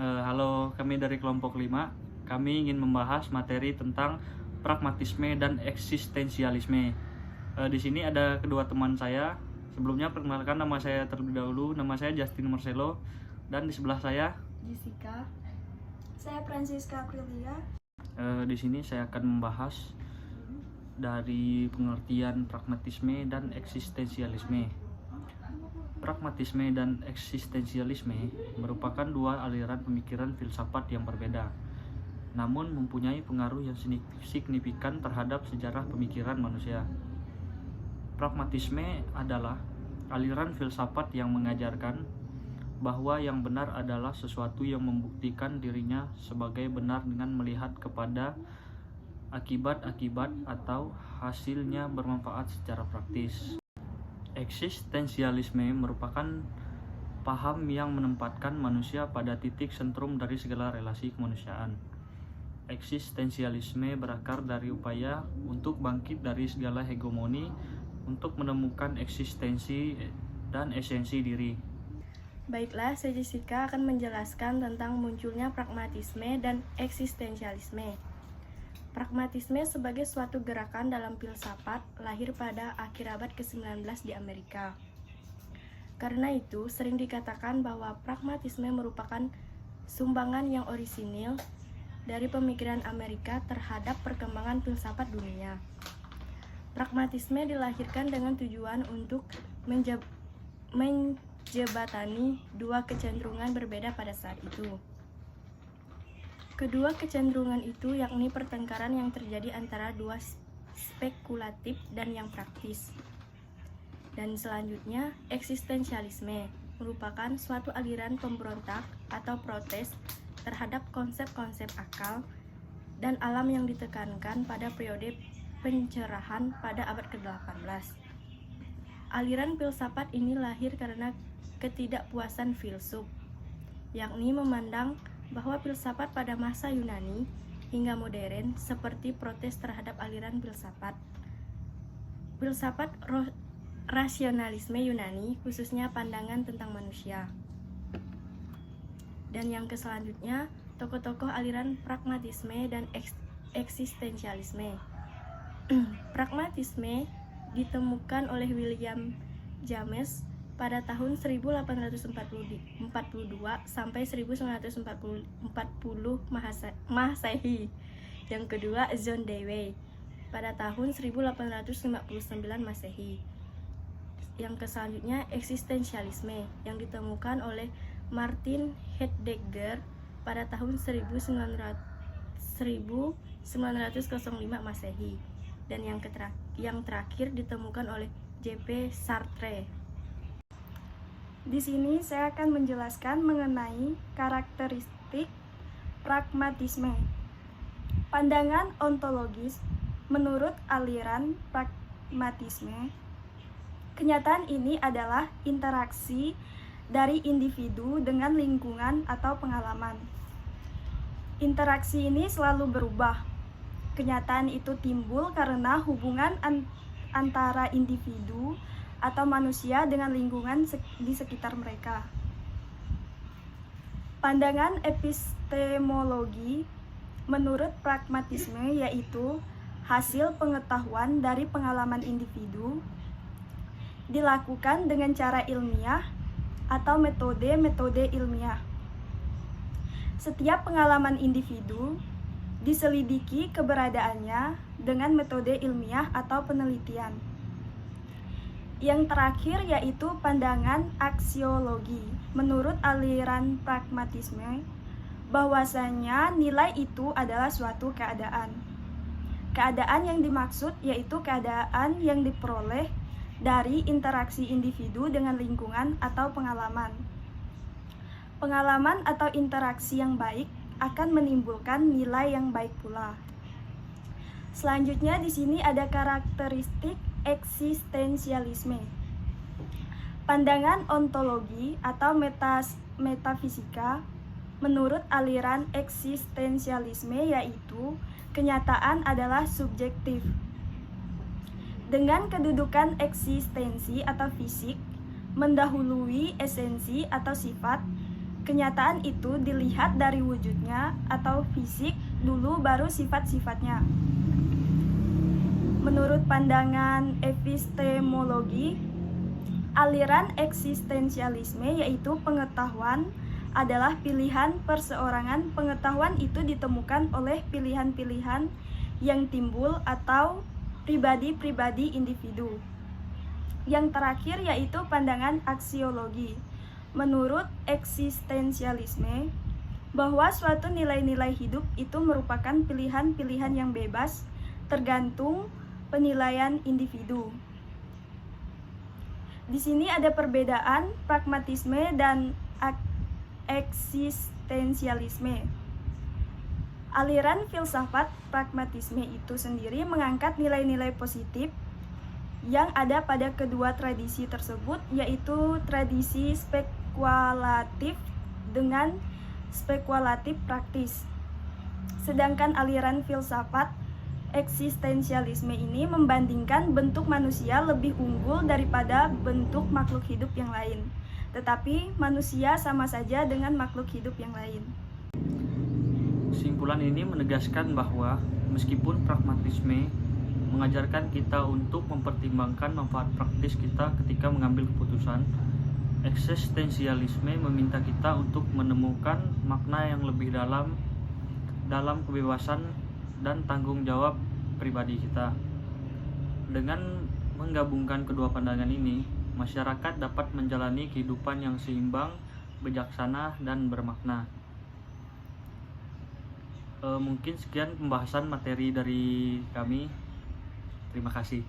Halo, kami dari kelompok 5. Kami ingin membahas materi tentang pragmatisme dan eksistensialisme. Di sini ada kedua teman saya. Sebelumnya perkenalkan, nama saya terlebih dahulu. Nama saya Justin Marcelo, dan di sebelah saya Jessica. Saya Francisca Aprilia. di sini saya akan membahas dari pengertian pragmatisme dan eksistensialisme. Pragmatisme dan eksistensialisme merupakan dua aliran pemikiran filsafat yang berbeda, namun mempunyai pengaruh yang signifikan terhadap sejarah pemikiran manusia. Pragmatisme adalah aliran filsafat yang mengajarkan bahwa yang benar adalah sesuatu yang membuktikan dirinya sebagai benar dengan melihat kepada akibat-akibat atau hasilnya bermanfaat secara praktis. Eksistensialisme merupakan paham yang menempatkan manusia pada titik sentrum dari segala relasi kemanusiaan. Eksistensialisme berakar dari upaya untuk bangkit dari segala hegemoni untuk menemukan eksistensi dan esensi diri. Baiklah, saya Jessica akan menjelaskan tentang munculnya pragmatisme dan eksistensialisme. Pragmatisme sebagai suatu gerakan dalam filsafat lahir pada akhir abad ke-19 di Amerika. Karena itu, sering dikatakan bahwa pragmatisme merupakan sumbangan yang orisinil dari pemikiran Amerika terhadap perkembangan filsafat dunia. Pragmatisme dilahirkan dengan tujuan untuk menjebatani dua kecenderungan berbeda pada saat itu. Kedua kecenderungan itu yakni pertengkaran yang terjadi antara dua spekulatif dan yang praktis. Dan selanjutnya, eksistensialisme merupakan suatu aliran pemberontak atau protes terhadap konsep-konsep akal dan alam yang ditekankan pada periode pencerahan pada abad ke-18. Aliran filsafat ini lahir karena ketidakpuasan filsuf, yakni memandang bahwa filsafat pada masa Yunani hingga modern seperti protes terhadap aliran filsafat rasionalisme Yunani, khususnya pandangan tentang manusia. Dan yang selanjutnya, tokoh-tokoh aliran pragmatisme dan eksistensialisme. Pragmatisme ditemukan oleh William James pada tahun 1842 sampai 1940 Masehi. Yang kedua, John Dewey pada tahun 1859 Masehi. Yang selanjutnya, eksistensialisme yang ditemukan oleh Martin Heidegger pada tahun 1905 Masehi. Dan yang terakhir ditemukan oleh J.P. Sartre. Di sini saya akan menjelaskan mengenai karakteristik pragmatisme. Pandangan ontologis menurut aliran pragmatisme, kenyataan ini adalah interaksi dari individu dengan lingkungan atau pengalaman. Interaksi ini selalu berubah. Kenyataan itu timbul karena hubungan antara individu atau manusia dengan lingkungan di sekitar mereka. Pandangan epistemologi menurut pragmatisme yaitu hasil pengetahuan dari pengalaman individu dilakukan dengan cara ilmiah atau metode-metode ilmiah. Setiap pengalaman individu diselidiki keberadaannya dengan metode ilmiah atau penelitian. Yang terakhir yaitu pandangan aksiologi. Menurut aliran pragmatisme, bahwasanya nilai itu adalah suatu keadaan. Keadaan yang dimaksud yaitu keadaan yang diperoleh dari interaksi individu dengan lingkungan atau pengalaman. Pengalaman atau interaksi yang baik akan menimbulkan nilai yang baik pula. Selanjutnya di sini ada karakteristik eksistensialisme. Pandangan ontologi atau metafisika menurut aliran eksistensialisme yaitu kenyataan adalah subjektif. Dengan kedudukan eksistensi atau fisik mendahului esensi atau sifat, Kenyataan itu dilihat dari wujudnya atau fisik dulu baru sifat-sifatnya. Menurut pandangan epistemologi, aliran eksistensialisme yaitu pengetahuan adalah pilihan perseorangan. Pengetahuan itu ditemukan oleh pilihan-pilihan yang timbul atau pribadi-pribadi individu. Yang terakhir yaitu pandangan aksiologi. Menurut eksistensialisme, bahwa suatu nilai-nilai hidup itu merupakan pilihan-pilihan yang bebas tergantung penilaian individu. Di sini ada perbedaan pragmatisme dan eksistensialisme. Aliran filsafat pragmatisme itu sendiri mengangkat nilai-nilai positif yang ada pada kedua tradisi tersebut, yaitu tradisi spekulatif dengan spekulatif praktis. Sedangkan aliran filsafat eksistensialisme ini membandingkan bentuk manusia lebih unggul daripada bentuk makhluk hidup yang lain. Tetapi manusia sama saja dengan makhluk hidup yang lain. Kesimpulan ini menegaskan bahwa meskipun pragmatisme mengajarkan kita untuk mempertimbangkan manfaat praktis kita ketika mengambil keputusan, eksistensialisme meminta kita untuk menemukan makna yang lebih dalam kebebasan dan tanggung jawab pribadi kita. Dengan menggabungkan kedua pandangan ini, masyarakat dapat menjalani kehidupan yang seimbang, bijaksana, dan bermakna. Mungkin sekian pembahasan materi dari kami. Terima kasih.